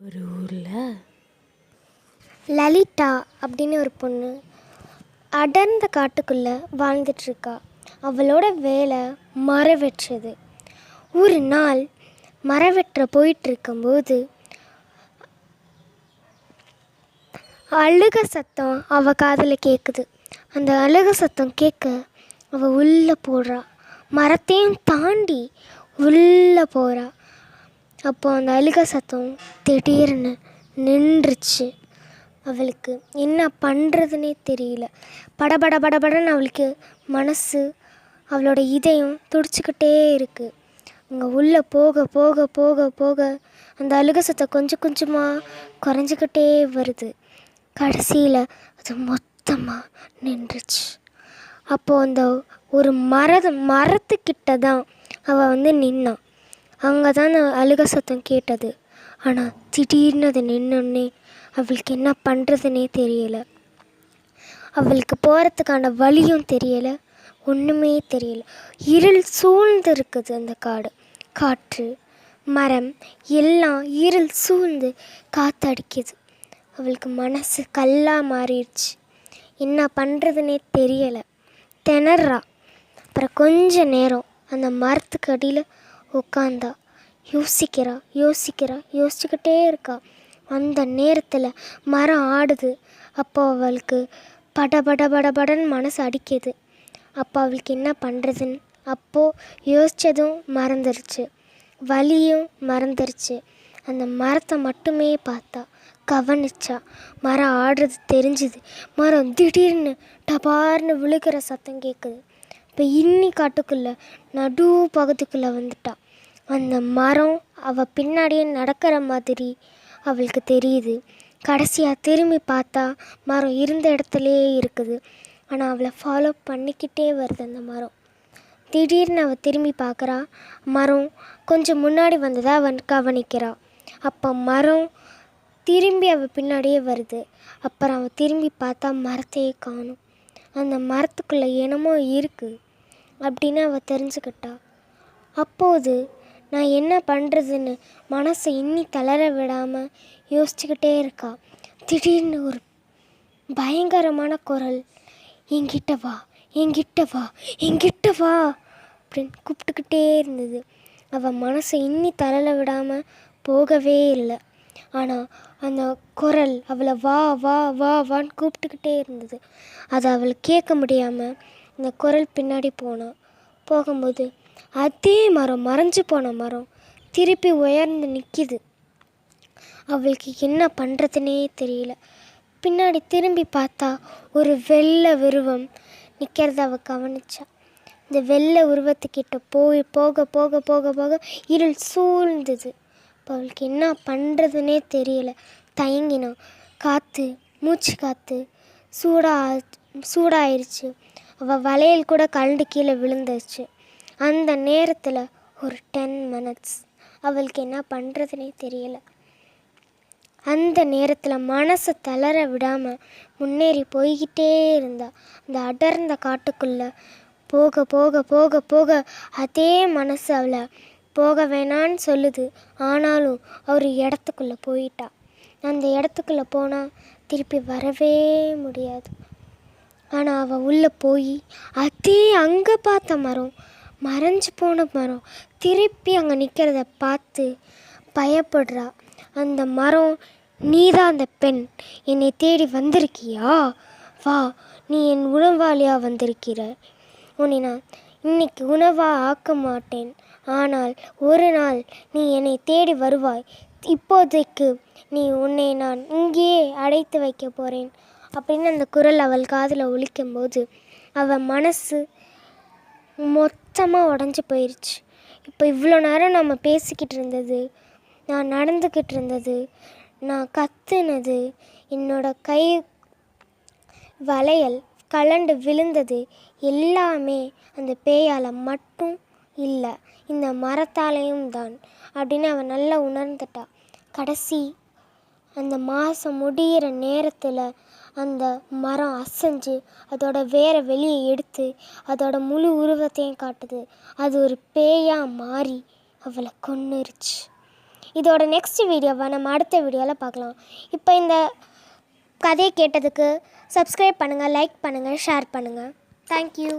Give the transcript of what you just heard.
ஒரு ஊரில் லலிதா அப்படின்னு ஒரு பொண்ணு அடர்ந்த காட்டுக்குள்ளே வாழ்ந்துட்டுருக்கா. அவளோட வேலை மரம் வெட்டுறது. ஒரு நாள் மரம் வெட்டுற போயிட்டுருக்கும்போது அழுக சத்தம் அவள் காதில் கேட்குது. அந்த அழுக சத்தம் கேட்க அவள் உள்ளே போடுறா. மரத்தையும் தாண்டி உள்ளே போகிறா. அப்போ அந்த அழுக சத்தம் திடீர்னு நின்றுச்சு. அவளுக்கு என்ன பண்ணுறதுனே தெரியல. படபட படபடன்னு அவளுக்கு மனசு, அவளோட இதயம் துடிச்சிக்கிட்டே இருக்குது. அங்கே உள்ளே போக போக போக போக அந்த அழுக சத்தம் கொஞ்சம் கொஞ்சமாக குறைஞ்சிக்கிட்டே வருது. கடைசியில் அது மொத்தமாக நின்றுச்சு. அப்போது அந்த ஒரு மரத்துக்கிட்ட தான் அவள் நின்னான். அங்கே தான் அந்த அழுக சத்தம் கேட்டது. ஆனால் திடீர்னு அது நின்னோடனே அவளுக்கு என்ன பண்ணுறதுனே தெரியலை. அவளுக்கு போகிறதுக்கான வழியும் தெரியலை, ஒன்றுமே தெரியலை. இருள் சூழ்ந்து இருக்குது. அந்த காற்று, மரம் எல்லாம் இருள் சூழ்ந்து காற்றடிக்குது. அவளுக்கு மனசு கல்லாக மாறிடுச்சு. என்ன பண்ணுறதுனே தெரியலை, திணறா. அப்புறம் கொஞ்ச நேரம் அந்த மரத்துக்கு அடியில் உட்காந்தா. யோசிச்சுக்கிட்டே இருக்கா. அந்த நேரத்தில் மரம் ஆடுது. அப்போ அவளுக்கு படபடன்னு மனசு அடிக்குது. அப்போ அவளுக்கு என்ன பண்ணுறதுன்னு அப்போது யோசித்ததும் மறந்துருச்சு, வலியும் மறந்துருச்சு. அந்த மரத்தை மட்டுமே பார்த்தா, கவனிச்சா. மரம் ஆடுறது தெரிஞ்சுது. மரம் திடீர்னு டபார்னு விழுகிற சத்தம் கேட்குது. இப்போ இன்னி காட்டுக்குள்ளே நடு பகுதிக்குள்ளே வந்துட்டா. அந்த மரம் அவள் பின்னாடியே நடக்கிற மாதிரி அவளுக்கு தெரியுது. கடைசியாக திரும்பி பார்த்தா மரம் இருந்த இடத்துலையே இருக்குது. ஆனால் அவளை ஃபாலோ பண்ணிக்கிட்டே வருது அந்த மரம். திடீர்னு அவள் திரும்பி பார்க்குறா. மரம் கொஞ்சம் முன்னாடி வந்ததை அவன் கவனிக்கிறா. அப்போ மரம் திரும்பி அவள் பின்னாடியே வருது. அப்புறம் அவள் திரும்பி பார்த்தா மரத்தையே காணும். அந்த மரத்துக்குள்ளே என்னமோ இருக்குது அப்படின்னு அவள் தெரிஞ்சுக்கிட்டா. அப்போது நான் என்ன பண்ணுறதுன்னு மனசை இன்னி தளர விடாமல் யோசிச்சுக்கிட்டே இருக்கா. திடீர்னு ஒரு பயங்கரமான குரல், என்கிட்ட வா அப்படின்னு கூப்பிட்டுக்கிட்டே இருந்தது. அவள் மனசை இன்னி தளர விடாமல் போகவே இல்லை. ஆனால் அந்த குரல் அவளை வா வா வா வான்னு கூப்பிட்டுக்கிட்டே இருந்தது. அதை அவள் கேட்க முடியாமல் அந்த குரல் பின்னாடி போகும்போது அதே மரம், மறைஞ்சு போன மரம் திருப்பி உயர்ந்து நிற்கிது. அவளுக்கு என்ன பண்ணுறதுனே தெரியல. பின்னாடி திரும்பி பார்த்தா ஒரு வெள்ளை உருவம் நிற்கிறத அவள் கவனிச்சா. இந்த வெள்ளை உருவத்துக்கிட்ட போக போக போக போக இருள் சூழ்ந்தது. இப்போ அவளுக்கு என்ன பண்ணுறதுனே தெரியல. தயங்கினா. மூச்சு காற்று சூடாயிருச்சு. அவள் வளையல் கூட கழண்டு கீழே விழுந்துருச்சு. அந்த நேரத்தில் ஒரு 10 minutes அவளுக்கு என்ன பண்ணுறதுனே தெரியலை. அந்த நேரத்தில் மனசை தளர விடாமல் முன்னேறி போய்கிட்டே இருந்தா. அந்த அடர்ந்த காட்டுக்குள்ளே போக போக போக போக அதே மனசு அவளை போக வேணான்னு சொல்லுது. ஆனாலும் ஒரு இடத்துக்குள்ளே போயிட்டா. அந்த இடத்துக்குள்ளே போனால் திருப்பி வரவே முடியாது. ஆனால் அவள் உள்ளே போய் அதே அங்கே பார்த்த மரம், மறைஞ்சு போன மரம் திருப்பி அங்கே நிற்கிறத பார்த்து பயப்படுறா. அந்த மரம், நீதான் அந்த பெண், என்னை தேடி வந்திருக்கியா? வா, நீ என் உணவாளியாக வந்திருக்கிற. உன்னை நான் இன்னைக்கு உணவாக ஆக்க மாட்டேன். ஆனால் ஒரு நாள் நீ என்னை தேடி வருவாய். இப்போதைக்கு உன்னை நான் இங்கேயே அடைத்து வைக்க போகிறேன் அப்படின்னு அந்த குரல் அவள் காதில் ஒலிக்கும்போது அவள் மனசு மொத்தமாக உடஞ்சி போயிடுச்சு. இப்போ இவ்வளோ நேரம் நம்ம பேசிக்கிட்டு இருந்தது, நான் நடந்துக்கிட்டு இருந்தது, நான் கத்துனது, என்னோட கை வளையல் கலண்டு விழுந்தது எல்லாமே அந்த பேயால் மட்டும் இல்லை, இந்த மரத்தாலையும் தான் அப்படின்னு அவன் நல்லா உணர்ந்துட்டா. கடைசி அந்த மாதம் முடிகிற நேரத்தில் அந்த மரம் அசைஞ்சு அதோட வேரை வெளியே எடுத்து அதோட முழு உருவத்தையும் காட்டுது. அது ஒரு பேயாக மாறி அவளை கொன்னுருச்சு. இதோட நெக்ஸ்ட் வீடியோவை நம்ம அடுத்த வீடியோவில் பார்க்கலாம். இப்போ இந்த கதையை கேட்டதுக்கு சப்ஸ்கிரைப் பண்ணுங்கள், லைக் பண்ணுங்கள், ஷேர் பண்ணுங்கள். தேங்க்யூ.